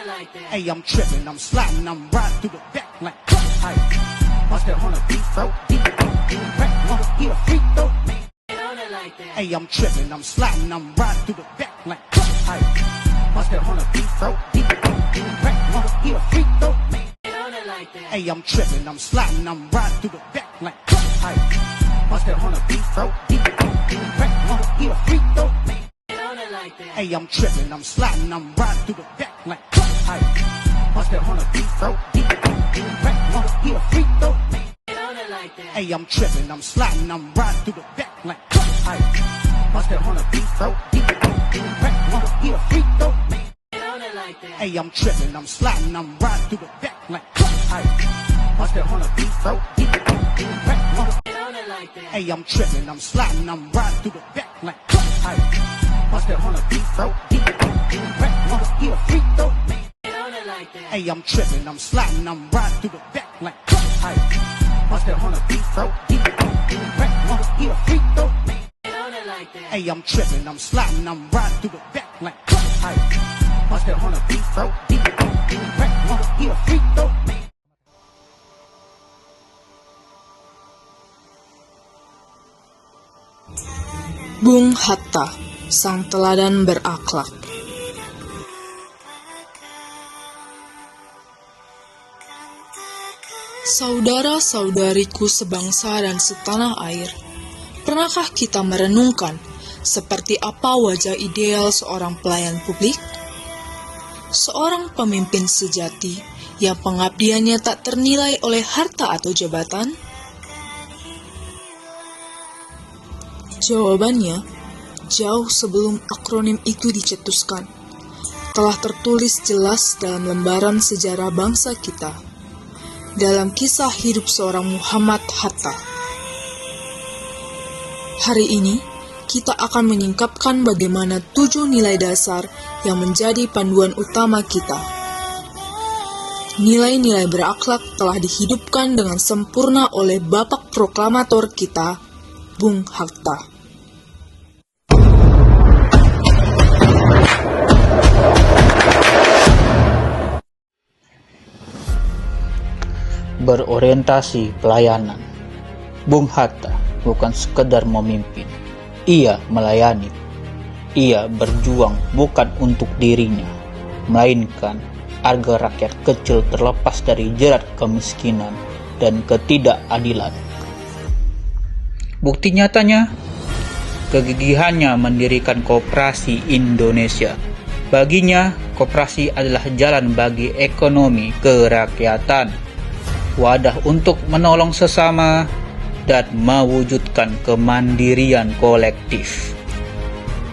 Hey, I'm tripping, I'm sliding, I'm riding through the back like hey, bust that on a beat, bro. Rap, wanna get a free throw. Hey, I'm tripping, I'm sliding, I'm riding through the back like hey, bust that on a beat, bro. Rap, wanna get a free throw. Hey, I'm tripping, I'm sliding, I'm riding through the back like hey, bust that on a beat, bro. Rap, wanna get a free throw. Hey, I'm tripping, I'm sliding, I'm riding through the back like hey, bust that on a beat, bro. Rap, wanna get a free throw. Hey, I'm tripping, I'm sliding, I'm riding through the back like hey, bust that on a beat, bro. Rap, wanna get a free throw. Hey, I'm tripping, I'm sliding, I'm riding through the back like hey, bust that on a beat, bro. Rap, wanna. Hey, I'm tripping, I'm sliding, I'm riding through the back like hey, bust that on a beat, bro. Rap, wanna get a free throw. Hey, I'm tripping, I'm sliding, I'm riding through the back like hey, bust that on a beat, bro. Rap, wanna get a free throw. Hey, I'm tripping, I'm sliding, I'm riding through the back like hey, bust that on a beat, bro. Rap, wanna get a free throw. Bung Hatta, sang teladan berakhlak. Saudara-saudariku sebangsa dan setanah air, pernahkah kita merenungkan seperti apa wajah ideal seorang pelayan publik? Seorang pemimpin sejati yang pengabdiannya tak ternilai oleh harta atau jabatan? Jawabannya, jauh sebelum akronim itu dicetuskan, telah tertulis jelas dalam lembaran sejarah bangsa kita, dalam kisah hidup seorang Muhammad Hatta. Hari ini, kita akan menyingkapkan bagaimana 7 nilai dasar yang menjadi panduan utama kita. Nilai-nilai berakhlak telah dihidupkan dengan sempurna oleh Bapak Proklamator kita, Bung Hatta. Berorientasi pelayanan. Bung Hatta bukan sekedar memimpin, ia melayani. Ia berjuang bukan untuk dirinya, melainkan agar rakyat kecil terlepas dari jerat kemiskinan dan ketidakadilan. Bukti nyatanya, kegigihannya mendirikan Koperasi Indonesia. Baginya, koperasi adalah jalan bagi ekonomi kerakyatan, wadah untuk menolong sesama, dan mewujudkan kemandirian kolektif.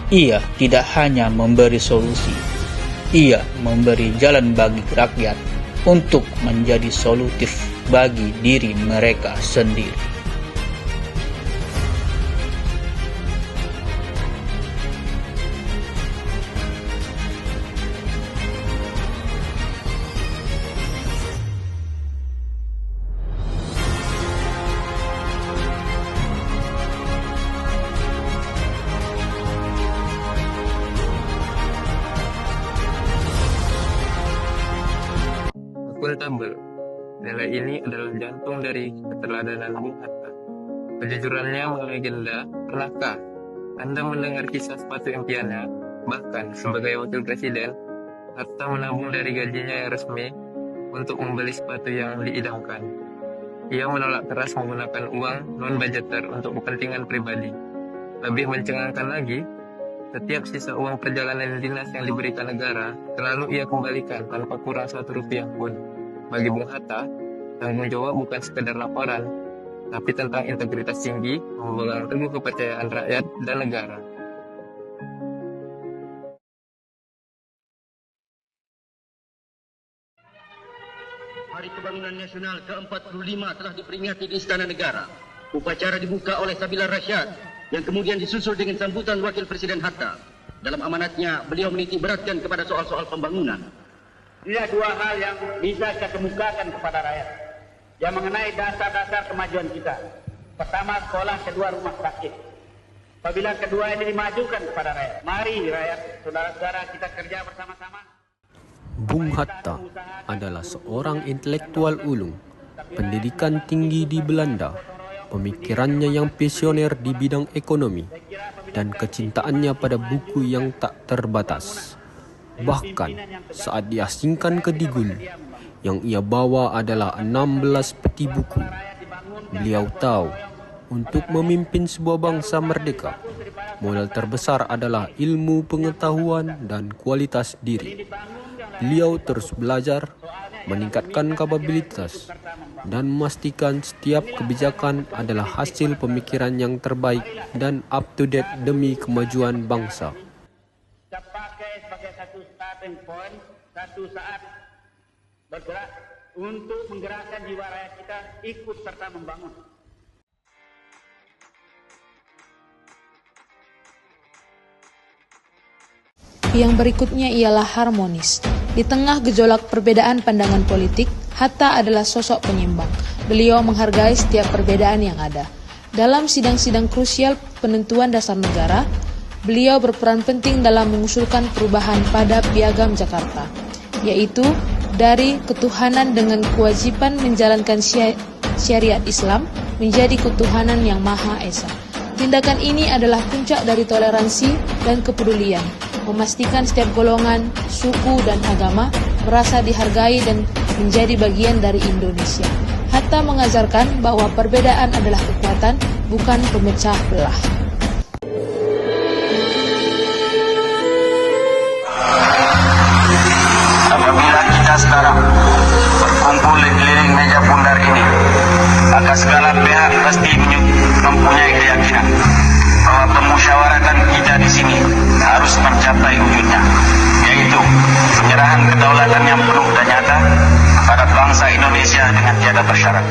Ia tidak hanya memberi solusi, ia memberi jalan bagi rakyat untuk menjadi solutif bagi diri mereka sendiri. Akuntabel. Nilai ini adalah jantung dari keteladanan Bung Hatta. Kejujurannya melegenda. Pernahkah Anda mendengar kisah sepatu impiannya? Bahkan sebagai wakil presiden, Hatta menabung dari gajinya yang resmi untuk membeli sepatu yang diidamkan. Ia menolak keras menggunakan uang non-budgeter untuk kepentingan pribadi. Lebih mencengangkan lagi, setiap sisa uang perjalanan dinas yang diberikan negara selalu ia kembalikan tanpa kurang 1 rupiah pun. Bagi Bung Hatta, tanggung jawab bukan sekedar laporan, tapi tentang integritas tinggi, memegang teguh kepercayaan rakyat dan negara. Hari Kebangunan Nasional ke-45 telah diperingati di Istana Negara. Upacara dibuka oleh Sabila Rasyad, yang kemudian disusul dengan sambutan Wakil Presiden Hatta. Dalam amanatnya, beliau menitik beratkan kepada soal-soal pembangunan. Ini dua hal yang bisa saya kemukakan kepada rakyat, yang mengenai dasar-dasar kemajuan kita. Pertama, sekolah; kedua, rumah sakit. Apabila kedua ini dimajukan kepada rakyat, mari rakyat, saudara-saudara, kita kerja bersama-sama. Bung Hatta adalah seorang intelektual ulung, pendidikan tinggi di Belanda, pemikirannya yang visioner di bidang ekonomi, dan kecintaannya pada buku yang tak terbatas. Bahkan saat diasingkan ke Digul, yang ia bawa adalah 16 peti buku. Beliau tahu, untuk memimpin sebuah bangsa merdeka, modal terbesar adalah ilmu pengetahuan dan kualitas diri. Beliau terus belajar, meningkatkan kapabilitas, dan memastikan setiap kebijakan adalah hasil pemikiran yang terbaik dan up-to-date demi kemajuan bangsa. Kita pakai sebagai satu starting point, satu saat bergerak untuk menggerakkan jiwa rakyat kita ikut serta membangun. Yang berikutnya ialah harmonis. Di tengah gejolak perbedaan pandangan politik, Hatta adalah sosok penyeimbang. Beliau menghargai setiap perbedaan yang ada. Dalam sidang-sidang krusial penentuan dasar negara, beliau berperan penting dalam mengusulkan perubahan pada Piagam Jakarta, yaitu dari ketuhanan dengan kewajiban menjalankan syariat Islam menjadi ketuhanan yang Maha Esa. Tindakan ini adalah puncak dari toleransi dan kepedulian, memastikan setiap golongan, suku, dan agama merasa dihargai dan menjadi bagian dari Indonesia. Hatta mengajarkan bahwa perbedaan adalah kekuatan, bukan pemecah belah. Apabila kita sekarang berkumpul di keliling meja bundar ini, maka segala pihak pasti mempunyai keyakinan bahwa pemusyawaratan kita di sini harus mencapai wujudnya, yaitu penyerahan kedaulatan yang penuh dan nyata pada bangsa Indonesia dengan tiada bersyarat.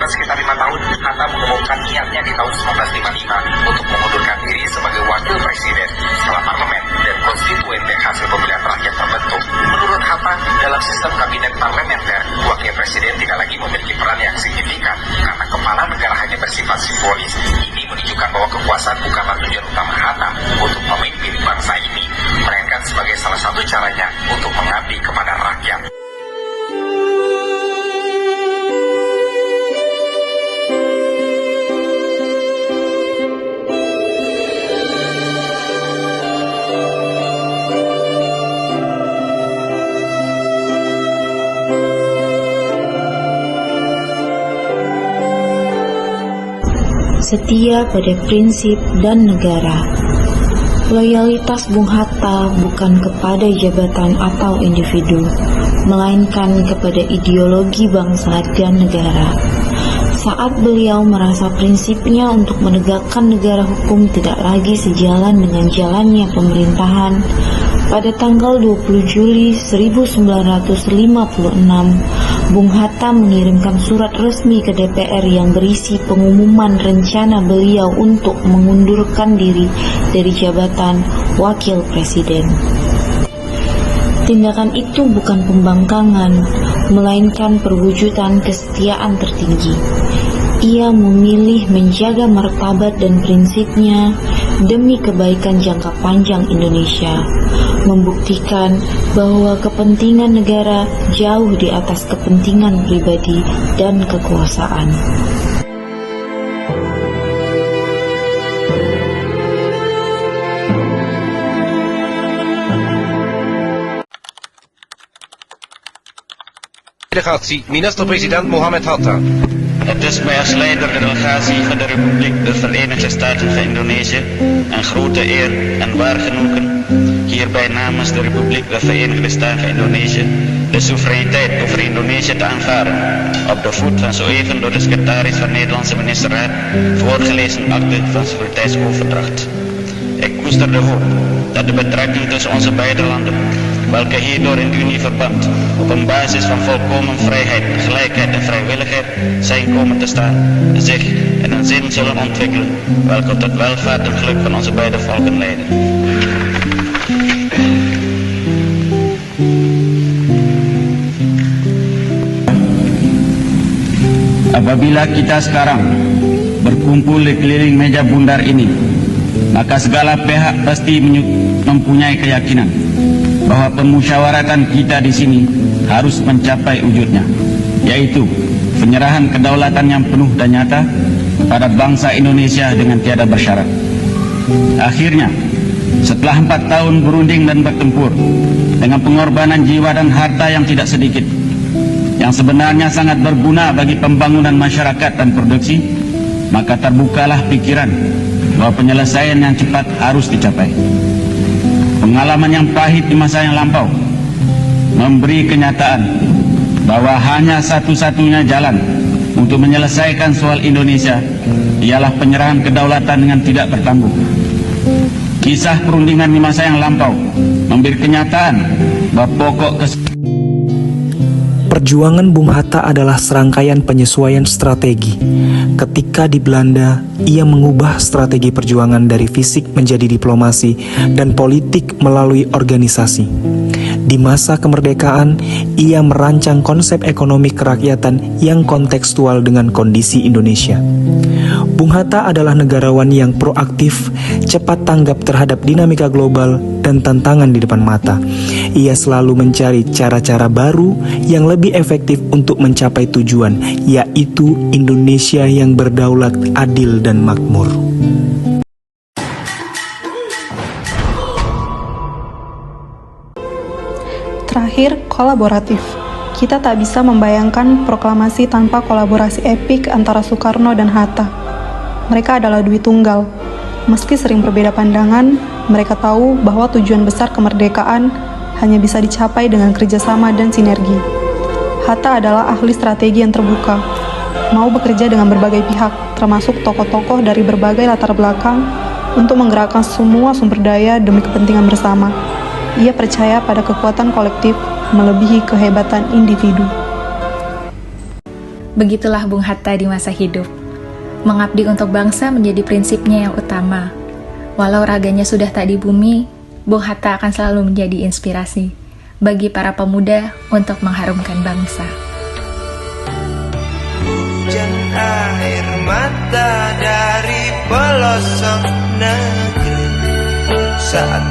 Sekitar 5 tahun, Hatta mengumumkan niatnya di tahun 1955 untuk mengundurkan diri sebagai wakil presiden setelah parlemen dan konstituen dari hasil pemilihan rakyat terbentuk. Menurut Hatta, dalam sistem kabinet parlementer, wakil presiden tidak lagi memiliki peran yang signifikan karena kepala negara hanya bersifat simbolis. Ini menunjukkan bahwa kekuasaan bukanlah tujuan utama Hatta untuk memimpin bangsa ini, melainkan sebagai salah satu caranya untuk mengabdi kepada rakyat. Setia pada prinsip dan negara. Loyalitas Bung Hatta bukan kepada jabatan atau individu, melainkan kepada ideologi bangsa dan negara. Saat beliau merasa prinsipnya untuk menegakkan negara hukum tidak lagi sejalan dengan jalannya pemerintahan, pada tanggal 20 Juli 1956, Bung Hatta mengirimkan surat resmi ke DPR yang berisi pengumuman rencana beliau untuk mengundurkan diri dari jabatan wakil presiden. Tindakan itu bukan pembangkangan, melainkan perwujudan kesetiaan tertinggi. Ia memilih menjaga martabat dan prinsipnya demi kebaikan jangka panjang Indonesia, membuktikan bahwa kepentingan negara jauh di atas kepentingan pribadi dan kekuasaan. Delegatie, minister-president Mohammed Hatta. Het is mij als leider de delegatie van de Republiek de Verenigde Staten van Indonesië een grote eer en waar genoegen hierbij namens de Republiek de Verenigde Staten van Indonesië de soevereiniteit over Indonesië te aanvaarden op de voet van zo even door de secretaris van de Nederlandse ministerraad voorgelezen akte van soevereiniteitsoverdracht. Ik koester de hoop dat de betrekking tussen onze beide landen, welke hierdoor in Unieverband op een basis van volkomen vrijheid, gelijkheid en vrijwilligheid zijn komen te staan, zich in een zin zullen ontwikkelen, welke tot welvaart en geluk van onze beide volken leiden. Apabila kita sekarang berkumpul di keliling meja bundar ini, maka segala pihak pasti mempunyai keyakinan bahwa permusyawaratan kita di sini harus mencapai wujudnya, yaitu penyerahan kedaulatan yang penuh dan nyata pada bangsa Indonesia dengan tiada bersyarat. Akhirnya, setelah 4 tahun berunding dan bertempur dengan pengorbanan jiwa dan harta yang tidak sedikit, yang sebenarnya sangat berguna bagi pembangunan masyarakat dan produksi, maka terbukalah pikiran bahwa penyelesaian yang cepat harus dicapai. Pengalaman yang pahit di masa yang lampau memberi kenyataan bahwa hanya satu-satunya jalan untuk menyelesaikan soal Indonesia ialah penyerahan kedaulatan dengan tidak bertanggung. Kisah perundingan di masa yang lampau memberi kenyataan bahwa pokok Perjuangan Bung Hatta adalah serangkaian penyesuaian strategi. Ketika di Belanda, ia mengubah strategi perjuangan dari fisik menjadi diplomasi dan politik melalui organisasi. Di masa kemerdekaan, ia merancang konsep ekonomi kerakyatan yang kontekstual dengan kondisi Indonesia. Bung Hatta adalah negarawan yang proaktif, cepat tanggap terhadap dinamika global dan tantangan di depan mata. Ia selalu mencari cara-cara baru yang lebih efektif untuk mencapai tujuan, yaitu Indonesia yang berdaulat, adil, dan makmur. Terakhir, kolaboratif. Kita tak bisa membayangkan proklamasi tanpa kolaborasi epik antara Soekarno dan Hatta. Mereka adalah dui tunggal. Meski sering berbeda pandangan, mereka tahu bahwa tujuan besar kemerdekaan hanya bisa dicapai dengan kerjasama dan sinergi. Hatta adalah ahli strategi yang terbuka, mau bekerja dengan berbagai pihak, termasuk tokoh-tokoh dari berbagai latar belakang, untuk menggerakkan semua sumber daya demi kepentingan bersama. Ia percaya pada kekuatan kolektif melebihi kehebatan individu. Begitulah Bung Hatta di masa hidup. Mengabdi untuk bangsa menjadi prinsipnya yang utama. Walau raganya sudah tak di bumi, Bung Hatta akan selalu menjadi inspirasi bagi para pemuda untuk mengharumkan bangsa. Hujan air mata dari pelosok negeri saat